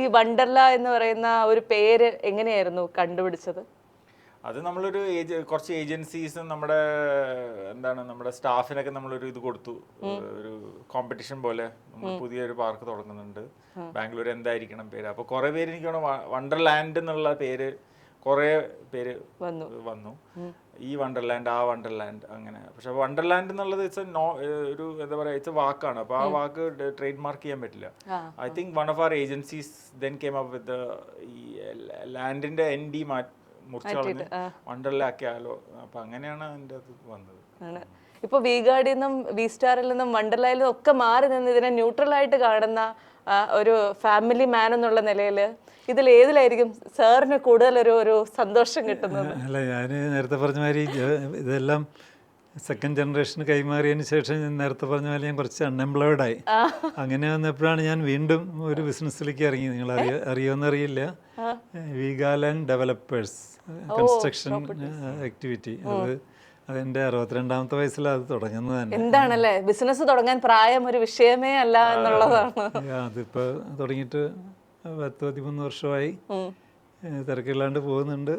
ഈ വണ്ടർല എന്ന് പറയുന്ന ഒരു പേര് എങ്ങനെയായിരുന്നു കണ്ടുപിടിച്ചത്? അത് നമ്മളൊരു കുറച്ച് ഏജൻസീസും നമ്മുടെ നമ്മുടെ സ്റ്റാഫിനൊക്കെ നമ്മളൊരു ഇത് കൊടുത്തു. ഒരു കോമ്പറ്റീഷൻ പോലെ നമ്മൾ പുതിയൊരു പാർക്ക് തുടങ്ങുന്നുണ്ട് ബാംഗ്ലൂർ, എന്തായിരിക്കണം പേര്. അപ്പോൾ കുറേ പേര് എനിക്ക് വണ്ടർലാൻഡ് എന്നുള്ള പേര് കുറേ പേര് വന്നു. ഈ വണ്ടർലാൻഡ്, ആ വണ്ടർലാൻഡ്, അങ്ങനെ. പക്ഷെ വണ്ടർലാൻഡ് എന്നുള്ളത് ഒരു എന്താ പറയുക, ഇറ്റ്സ് എ വാക്കാണ്. അപ്പോൾ ആ വാക്ക് ട്രേഡ് മാർക്ക് ചെയ്യാൻ പറ്റില്ല. I think one of our agencies then came up with ഈ ലാൻഡിന്റെ ND മുറിച്ച് വണ്ടർലാക്കിയാലോ. അപ്പൊ അങ്ങനെയാണ് അതിൻ്റെ അത് വന്നത്. ഇപ്പൊ വി ഗാർഡിൽ നിന്നും വി സ്റ്റാറിൽ നിന്നും വണ്ടർലയിൽ നിന്നും ഒക്കെ മാറി നിന്ന് ഇതിനെ ന്യൂട്രൽ ആയിട്ട് കാണുന്ന ഒരു ഫാമിലി മാൻ എന്നുള്ള നിലയിൽ ഇതിൽ ഏതിലായിരിക്കും സാറിന് കൂടുതൽ ഒരു സന്തോഷം കിട്ടുന്നത്? അല്ല, ഞാൻ നേരത്തെ പറഞ്ഞ മാതിരി ഇതെല്ലാം സെക്കൻഡ് ജനറേഷന് കൈമാറിയതിന് ശേഷം ഞാൻ നേരത്തെ പറഞ്ഞ പോലെ ഞാൻ കുറച്ച് അൺഎംപ്ലോയിഡായി. അങ്ങനെ വന്നപ്പോഴാണ് ഞാൻ വീണ്ടും ഒരു ബിസിനസ്സിലേക്ക് ഇറങ്ങി. നിങ്ങൾ അറിയുമെന്നറിയില്ല, വീഗാലാൻഡ് ഡെവലപ്പേഴ്സ് കൺസ്ട്രക്ഷൻ ആക്ടിവിറ്റി. അതെന്റെ 62ാമത്തെ വയസ്സിലാണ് അത് തുടങ്ങുന്നത് തന്നെ. എന്താണല്ലേ, ബിസിനസ് തുടങ്ങാൻ പ്രായം ഒരു വിഷയമേ അല്ല എന്നുള്ളതാണ്. അതിപ്പോ തുടങ്ങിയിട്ട് 10-13 വർഷമായി. തിരക്കില്ലാണ്ട് പോകുന്നുണ്ട്.